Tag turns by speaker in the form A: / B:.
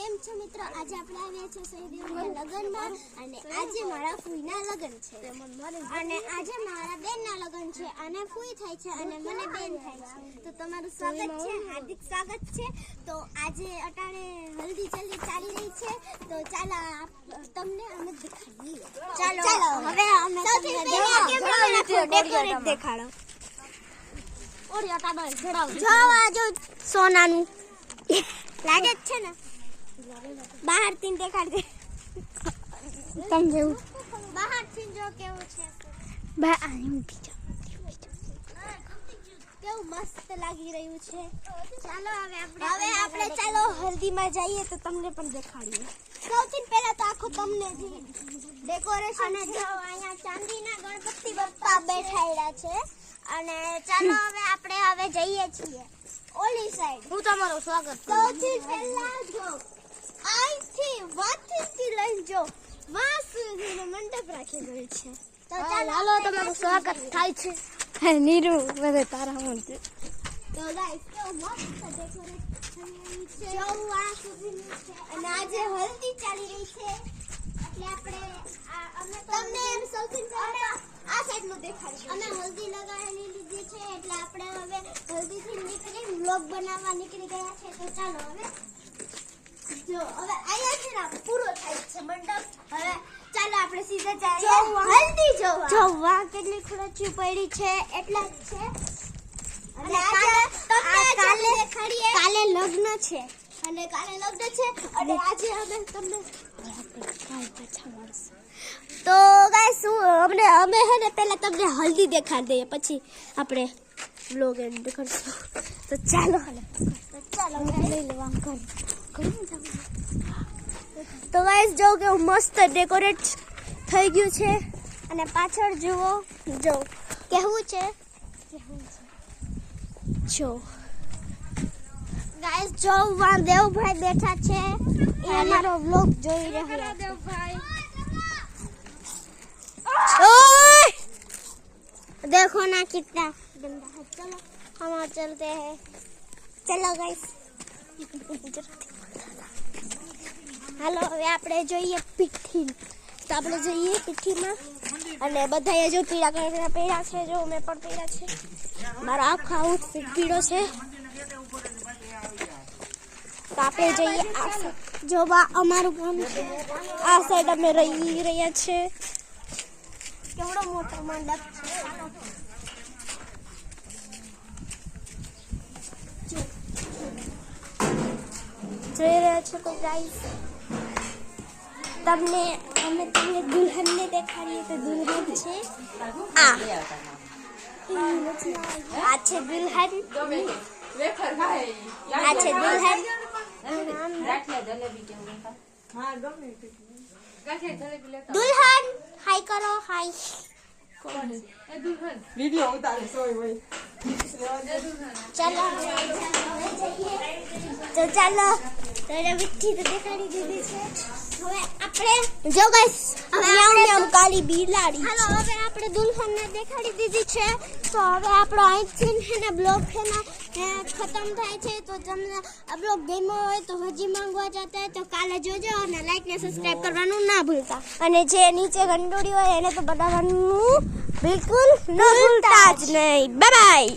A: કેમ છો મિત્રો? આજે આપણે આવ્યા છે સહીદેવના લગ્નમાં અને આજે મારા ફૂઈના લગ્ન છે અને આજે મારા બેનના લગ્ન છે અને ફૂઈ થાય છે અને મને બેન થાય છે. તો તમારું સ્વાગત છે, હાર્દિક સ્વાગત છે. તો આજે અટાણે હલ્દી જલ્દી ચાલી રહી છે. તો ચાલો તમને અમે દેખાડીએ. ચાલો હવે અમે તમને ડેકોરેટ દેખાડો. જો આ જો સોનાનું લાગે જ છે ને, બહાર થી દેખાડ દે તમે જેવું બહાર થી જો કેવું છે. કેવું મસ્ત લાગી રહ્યું છે. ચાલો હવે આપણે ચાલો હલ્દીમાં જઈએ તો તમને પણ દેખાડીએ. સૌથી પહેલા તો આખું તમને ડેકોરેશન જો અહીંયા ચાંદીના ગણપતિ બાપ્પા બેઠાડ્યા છે અને ચાલો હવે જઈએ છીએ ઓલી સાઈડ.
B: હું તમારું સ્વાગત કરું.
A: સૌથી પહેલા જો અહીંથી વાથી લઈને જો વાં સુધીનો મંડપ રાખી ગયો છે. તો
B: ચાલો તમારું સ્વાગત થાય છે. નીરુ બધે તારા મંત્ર.
A: તો ગાઈસ કેવો મસ્ત ડેકોરેટ થઈ રહી છે. જો આ સુધીનું છે અને આજે હલ્દી ચાલી રહી છે એટલે અમે તમને સૌથી પહેલા આ સાઈડ નું દેખાડીશું. અમે હલ્દી લગાવેલી લીધી છે એટલે આપણે હવે હલ્દી થી નીકળી વ્લોગ બનાવવા નીકળી ગયા છે. તો ચાલો હવે જો હવે અહીંયાથી ના પૂરો થાય છે મંડપ. હવે ચાલો આપણે સીધા જઈએ હલ્દી જોવા. કેટલી ખુરચી પડી છે એટલા જ છે. અને કાલે લગ્ન છે અને આજે અમે તમને તો ગાઈસ અમે હે ને પહેલા તમને હલ્દી દેખાડી દઈએ પછી આપણે વ્લોગ એન્ડ કરશું. તો ચાલો લઈ લેવા તો ગાઈસ જો કેવું મસ્ત ડેકોરેટ થઈ ગયું છે અને પાછળ જુઓ જો કેવું છે જો ગાઈસ જો દેવભાઈ બેઠા છે એ અમારો વ્લોગ જોઈ રહ્યા છે. ओए! देखो ना कितना गंदा है. चलो हम और चलते हैं. चलो गाइस. હાલો હવે આપણે જોઈએ પીઠી. તો આપણે જોઈએ પીઠીમાં અને બધાએ જો પીળા કલરના પહેર્યા છે. જો મેં પણ પહેર્યા છે. મારો આખો આઉટફિટ પીળો છે. તો આપણે જઈએ આ જો અમારું કામ છે. આ સાઈડ અમે રહી રહ્યા છે. કેવડો મોટો મંડપ છે. જોઈ રહ્યા છો તો ગાઈસ અમે તમને દુલ્હનને દેખાડીએ. તો દુલ્હન છે આ છે દુલ્હન. આ છે દુલ્હન. દુલ્હન હાય કરો. હાય
C: वीडियो उतारे सोई वही
A: ચાલો તો ચાલો તને વિઠ્ઠી તો દેખાડી દીધી છે. હવે આપણે જો ગાઈસ હવે કાલી બિલાડી. હાલો હવે આપણે દુલ્હનને દેખાડી દીધી છે. તો હવે આપણો અહીંથી ને બ્લોગ છે ને ખતમ થાય છે. તો તમને આ બ્લોગ ગમ્યો હોય તો હજી માંગવા જતા હોય તો કાલે જોજો અને લાઈક ને સબસ્ક્રાઇબ કરવાનું ના ભૂલતા. અને જે નીચે ઘંટોળી હોય એને તો બતાવવાનું બિલકુલ ન ભૂલતા જ નહીં. Bye bye.